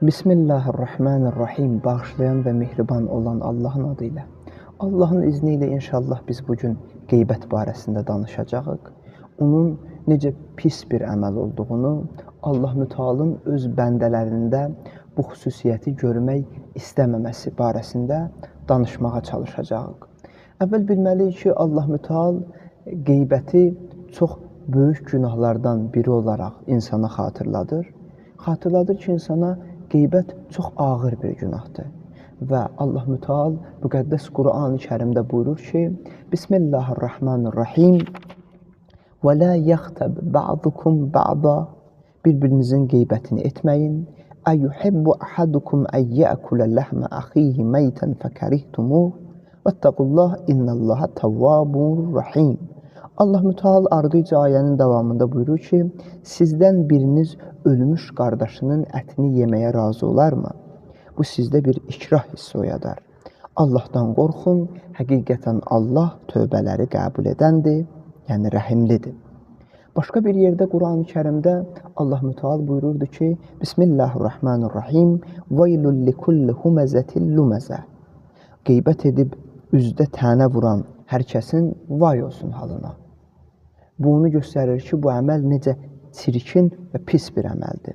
Bismillahirrahmanirrahim. Bağışlayan və mehriban olan Allahın adıyla. Allahın izni ilə inşallah biz bugün qeybət barəsində danışacağıq. Onun necə pis bir əməl olduğunu, Allah Mütəalın öz bəndələrində bu xüsusiyyəti görmək istəməməsi barəsində danışmağa çalışacağıq. Əvvəl bilməliyik ki, Allah Mütəal qeybəti çox böyük günahlardan biri olaraq insana xatırladır. Xatırladır ki, insana qeybət çox ağır bir günahdır. Və Allah Mütəal müqəddəs Quran-ı Kərimdə buyurur ki, Bismillahirrahmanirrahim və la yəxtəb ba'dukum ba'da, bir-birinizin qeybətini etməyin. Əyyuhibbu ahadukum əyyəkulə ləhmə əxihi meytən fəkərihtumuh vəttəqullah innəllaha təvvabur rahim. Allah Mütəal ardıcı ayənin davamında buyurur ki, sizdən biriniz ölmüş qardaşının ətini yeməyə razı olarmı? Bu sizdə bir ikrah hissi oyadar. Allahdan qorxun, həqiqətən Allah tövbələri qəbul edəndir, yəni rəhimlidir. Başqa bir yerdə Quran-ı Kərimdə Allah Mütəal buyururdu ki, Bismillahirrahmanirrahim Veylul likulli huməzətil luməzə. Qeybət edib üzdə tənə vuran hər kəsin vay olsun halına. Bu onu göstərir ki, bu əməl necə çirkin və pis bir əməldir.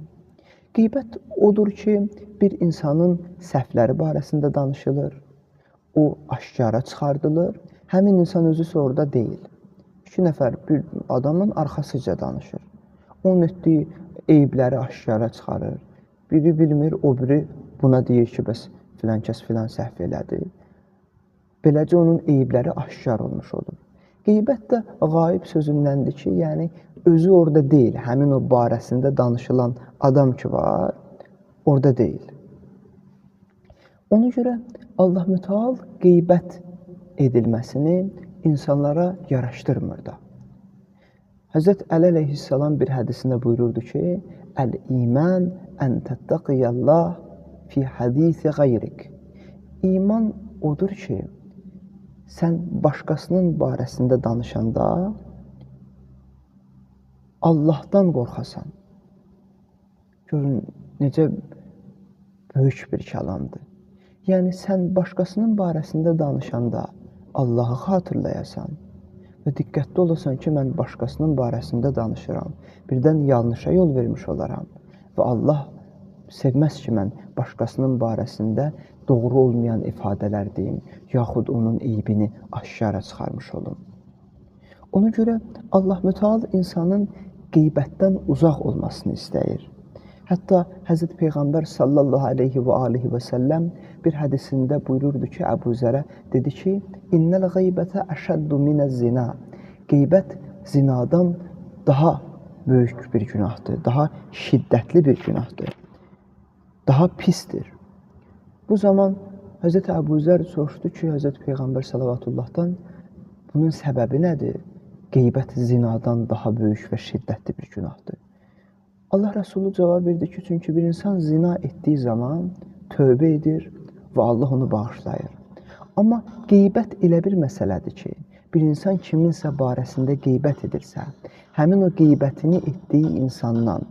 Qeybət odur ki, bir insanın səhvləri barəsində danışılır, o aşkara çıxardılır, həmin insan özü orada deyil. 2 nəfər bir adamın arxasıca danışır. Onun etdiyi eyibləri aşkara çıxarır. Biri bilmir, o biri buna deyir ki, bəs filan kəs filan səhv elədi. Beləcə onun eyibləri aşkar olmuş olur. Qeybət də qayib sözündəndir ki, yəni özü orada deyil, həmin o barəsində danışılan adam ki var, orada deyil. Ona görə Allah Mütəal qeybət edilməsini insanlara yaraşdırmır da. Həzrət Əli əleyhissalam bir hədisində buyururdu ki, Əl-iman ən təttəqiyəllah fi hədisi qayrik. İman odur ki, sən başqasının barəsində danışanda Allahdan qorxasan. Görün, necə böyük bir kəlamdır. Yəni, sən başqasının barəsində danışanda Allahı xatırlayasan və diqqətli olasan ki, mən başqasının barəsində danışıram. Birdən yanlışa yol vermiş olaram və Allah sevməz ki, mən başqasının barəsində doğru olmayan ifadələr deyim, yaxud onun eybini aşkara çıxarmış olum. Ona görə Allah Mütəal insanın qeybətdən uzaq olmasını istəyir. Hətta Həzrət Peyğəmbər sallallahu aleyhi və alihi və səlləm bir hədisində buyururdu ki, Əbu Zərə dedi ki, İnnəl qeybətə əşəddu minəz zina. Qeybət zinadan daha böyük bir günahdır, daha şiddətli bir günahdır, daha pisdir. Bu zaman Həzrət Əbu Zər soruşdu ki, Həzrət Peyğəmbər sallavatullahdan bunun səbəbi nədir? Qeybət zinadan daha böyük və şiddətli bir günahdır. Allah Rəsulü cavab verdi ki, çünki bir insan zina etdiyi zaman tövbə edir və Allah onu bağışlayır. Amma qeybət elə bir məsələdir ki, bir insan kiminsə barəsində qeybət edirsə, həmin o qeybətini etdiyi insandan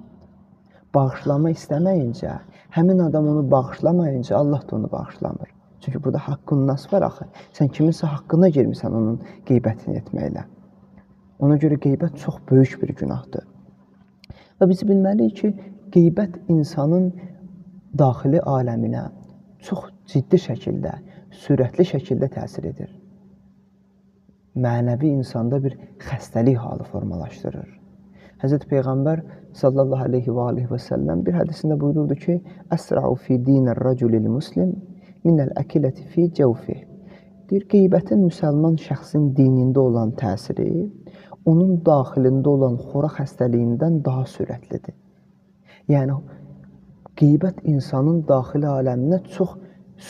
bağışlama istəməyincə, həmin adam onu bağışlamayınca Allah da onu bağışlamır. Çünki burada haqqın nas var axı. Sən kiminsə haqqına girmirsən onun qeybətini etməklə. Ona görə qeybət çox böyük bir günahdır. Və biz bilməliyik ki, qeybət insanın daxili aləminə çox ciddi şəkildə, sürətli şəkildə təsir edir. Mənəvi insanda bir xəstəlik halı formalaşdırır. Həzrət Peyğəmbər sallallahu aleyhi və alihi və səlləm bir hədisində buyururdu ki, Əsra'u fi dinər rəculil muslim minəl əkiləti fi cəvfih. Deyir, qeybətin müsəlman şəxsin dinində olan təsiri onun daxilində olan xora xəstəliyindən daha sürətlidir. Yəni, qeybət insanın daxili aləminə çox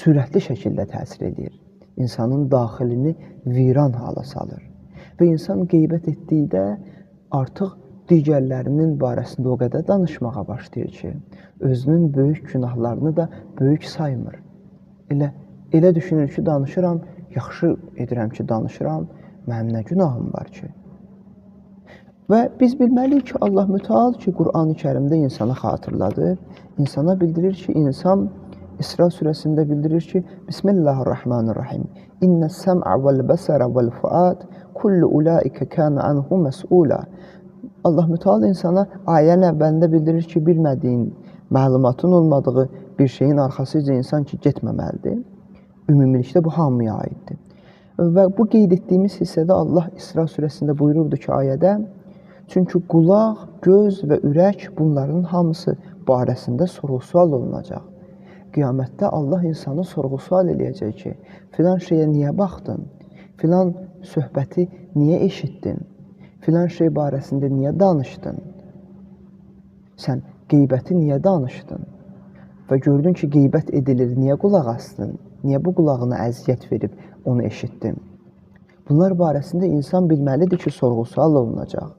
sürətli şəkildə təsir edir. İnsanın daxilini viran hala salır. Və insan qeybət etdikdə artıq digərlərinin barəsində o qədər danışmağa başlayır ki, özünün böyük günahlarını da böyük saymır. Elə düşünür ki, danışıram, yaxşı edirəm ki, danışıram, mənim nə günahım var ki? Və biz bilməliyik ki, Allah Müteal ki, Qur'an-ı Kərimdə insana xatırladır. İnsana bildirir ki, insan İsra surəsində bildirir ki, Bismillahirrahmanirrahim. İnnəs-səm'a vəl-bəsərə vəl-fuad kullu ulaikə kana anhu məs'ula. Allah Müteal insana ayənin əvvəlində bildirir ki, bilmədiyin, məlumatın olmadığı bir şeyin arxasıca insan ki, getməməlidir. Ümumilikdə bu hamıya aiddir. Və bu qeyd etdiyimiz hissədə Allah İsra surəsində buyururdu ki, ayədə, çünki qulaq, göz və ürək bunların hamısı barəsində sorğu-sual olunacaq. Qiyamətdə Allah insanı sorğu-sual eləyəcək ki, filan şeyə niyə baxdın? Filan söhbəti niyə eşitdin? Filan şey barəsində niyə danışdın? Sən qeybəti niyə danışdın? Və gördün ki, qeybət edilir, niyə qulaq asdın? Niyə bu qulağına əziyyət verib onu eşitdin? Bunlar barəsində insan bilməlidir ki, sorğu-sual olunacaq.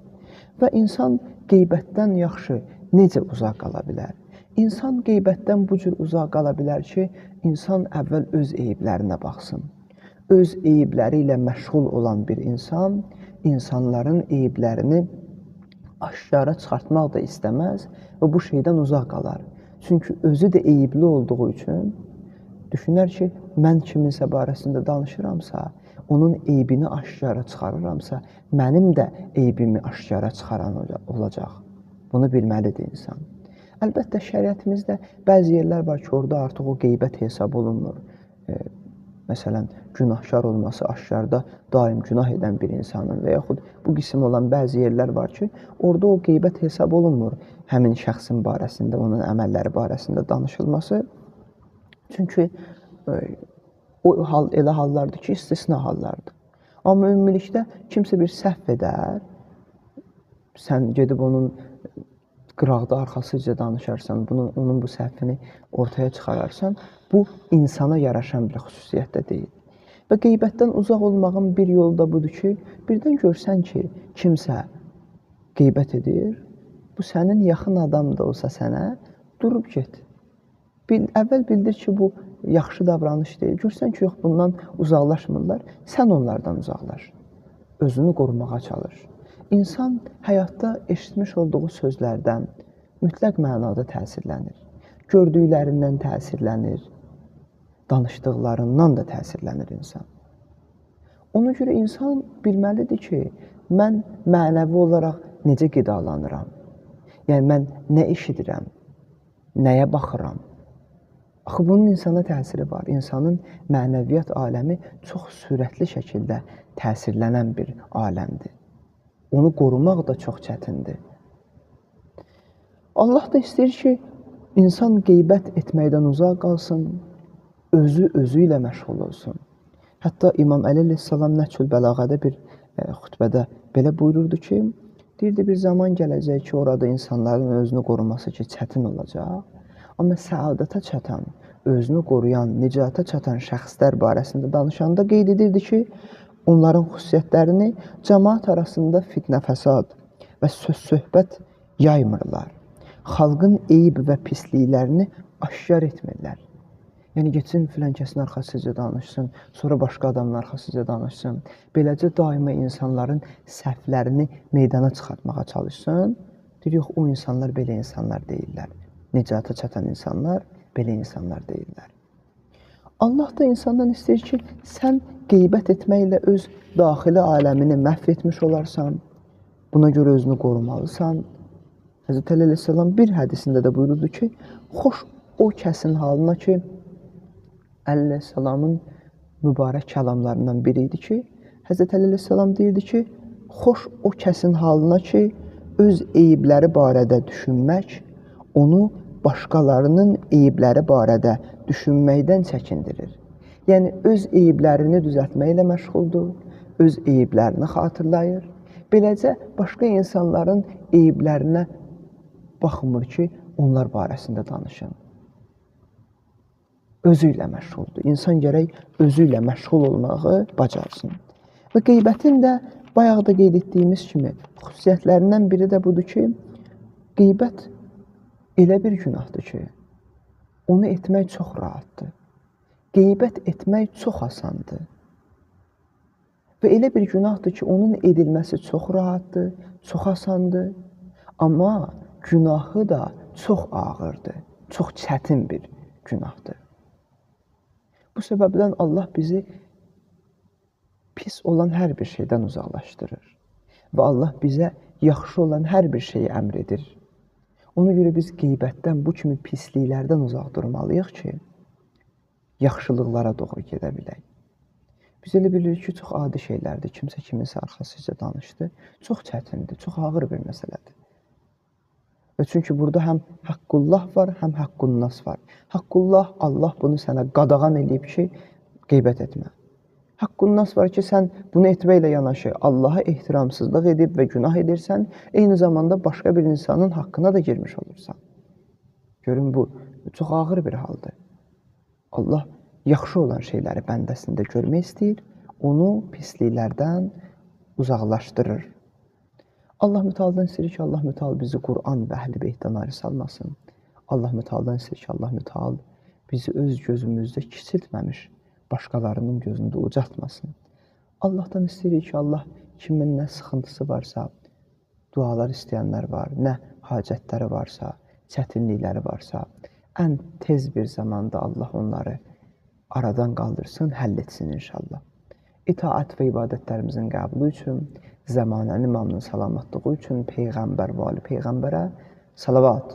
Və insan qeybətdən yaxşı necə uzaq qala bilər? İnsan qeybətdən bu cür uzaq qala bilər ki, insan əvvəl öz eyiblərinə baxsın. Öz eyibləri ilə məşğul olan bir insan, insanların eyiblərini aşkara çıxartmaq da istəməz və bu şeydən uzaq qalar. Çünki özü də eyibli olduğu üçün düşünər ki, mən kiminsə barəsində danışıramsa, onun eybini aşkara çıxarıramsa, mənim də eybimi aşkara çıxaran olacaq. Bunu bilməlidir insan. Əlbəttə, şəriətimizdə bəzi yerlər var ki, orada artıq o qeybət hesab olunmur. Məsələn, günahkar olması aşkarda daim günah edən bir insanın və yaxud bu qism olan bəzi yerlər var ki, orada o qeybət hesab olunmur. Həmin şəxsin barəsində, onun əməlləri barəsində danışılması. Çünki o hal elə hallardır ki, istisna hallardır. Amma ümumilikdə kimsə bir səhv edər, sən gedib onun qıraqda arxasıca danışarsan, onun bu səhvini ortaya çıxararsan, bu insana yaraşan bir xüsusiyyət də deyil. Və qeybətdən uzaq olmağın bir yolu da budur ki, birdən görsən ki, kimsə qeybət edir, bu sənin yaxın adam da olsa sənə, durub get. Əvvəl bildir ki, bu yaxşı davranış deyil. Görsən ki, yox, bundan uzaqlaşmırlar, sən onlardan uzaqlaş. Özünü qorumağa çalış. İnsan həyatda eşitmiş olduğu sözlərdən mütləq mənada təsirlənir. Gördüklərindən təsirlənir, danışdıqlarından da təsirlənir insan. Ona görə insan bilməlidir ki, mən mənəvi olaraq necə qidalanıram? Yəni, mən nə eşidirəm, nəyə baxıram? Axı, bunun insana təsiri var. İnsanın mənəviyyat aləmi çox sürətli şəkildə təsirlənən bir aləmdir. Onu qorumaq da çox çətindir. Allah da istəyir ki, insan qeybət etməkdən uzaq qalsın, özü ilə məşğul olsun. Hətta İmam Əli əleyhissalam Nəhcül Bəlağədə bir xütbədə belə buyururdu ki, deyirdi, bir zaman gələcək ki, orada insanların özünü qoruması ki, çətin olacaq. Amma səadətə çatan, özünü qoruyan, nicata çatan şəxslər barəsində danışanda qeyd edirdi ki, onların xüsusiyyətlərini cəmaat arasında fitnə-fəsad və söz-söhbət yaymırlar. Xalqın eyib və pisliklərini aşkar etmirlər. Yəni, geçsin filənkəsin arxasıca danışsın, sonra başqa adamın arxasıca danışsın. Beləcə daima insanların səhvlərini meydana çıxartmağa çalışsın. Deyir, yox, o insanlar belə insanlar deyirlər. Nicata çatan insanlar belə insanlar deyirlər. Allah da insandan istəyir ki, sən qeybət etməklə öz daxili aləmini məhv etmiş olarsan, buna görə özünü qorumalısan. Həzrət Əli əleyhissalam bir hədisində də buyururdu ki, xoş o kəsin halına ki, Əli əleyhissalamın mübarək kəlamlarından biri idi ki, Həzrət Əli əleyhissalam deyirdi ki, xoş o kəsin halına ki, öz eyibləri barədə düşünmək, onu başqalarının eyibləri barədə düşünməkdən çəkindirir. Yəni, öz eyiblərini düzəltməklə məşğuldur, öz eyiblərini xatırlayır. Beləcə, başqa insanların eyiblərinə baxmır ki, onlar barəsində danışın. Özü ilə məşğuldur. İnsan gərək özü ilə məşğul olmağı bacarsın. Və qeybətin də bayaq da qeyd etdiyimiz kimi xüsusiyyətlərindən biri də budur ki, qeybət elə bir günahdır ki, onu etmək çox rahatdır. Qeybət etmək çox asandır. Və elə bir günahdır ki, onun edilməsi çox rahatdır, çox asandır, amma günahı da çox ağırdır, çox çətin bir günahdır. Bu səbəbdən Allah bizi pis olan hər bir şeydən uzaqlaşdırır və Allah bizə yaxşı olan hər bir şeyi əmr edir. Ona görə biz qeybətdən, bu kimi pisliklərdən uzaq durmalıyıq ki, yaxşılıqlara doğru gedə bilək. Biz elə bilirik ki, çox adi şeylərdir. Kimsə kiminsə arxasıca danışdı. Çox çətindir, çox ağır bir məsələdir. Və çünki burada həm haqqullah var, həm haqqunnas var. Haqqullah, Allah bunu sənə qadağan eləyib ki, qeybət etmə. Haqqunnas var ki, sən bunu etməklə yanaşı Allaha ehtiramsızlıq edib və günah edirsən, eyni zamanda başqa bir insanın haqqına da girmiş olursan. Görün, bu çox ağır bir haldır. Allah yaxşı olan şeyləri bəndəsində görmək istəyir, onu pisliklərdən uzaqlaşdırır. Allah mütəaldan istəyir ki, Allah mütəal bizi Qur'an və Əhl-i Beytdən ayrı salmasın. Allah mütəaldan istəyir ki, Allah mütəal bizi öz gözümüzdə kiçiltməmiş, başqalarının gözündə ucaltmasın. Allahdan istəyirik ki, Allah kimin nə sıxıntısı varsa, dualar istəyənlər var, nə hacətləri varsa, çətinlikləri varsa, ən tez bir zamanda Allah onları aradan qaldırsın, həll etsin inşallah. İtaat və ibadətlərimizin qəbulu üçün, zəmanənin imamının salamatlığı üçün Peyğəmbər və Ali Peyğəmbərə salavat.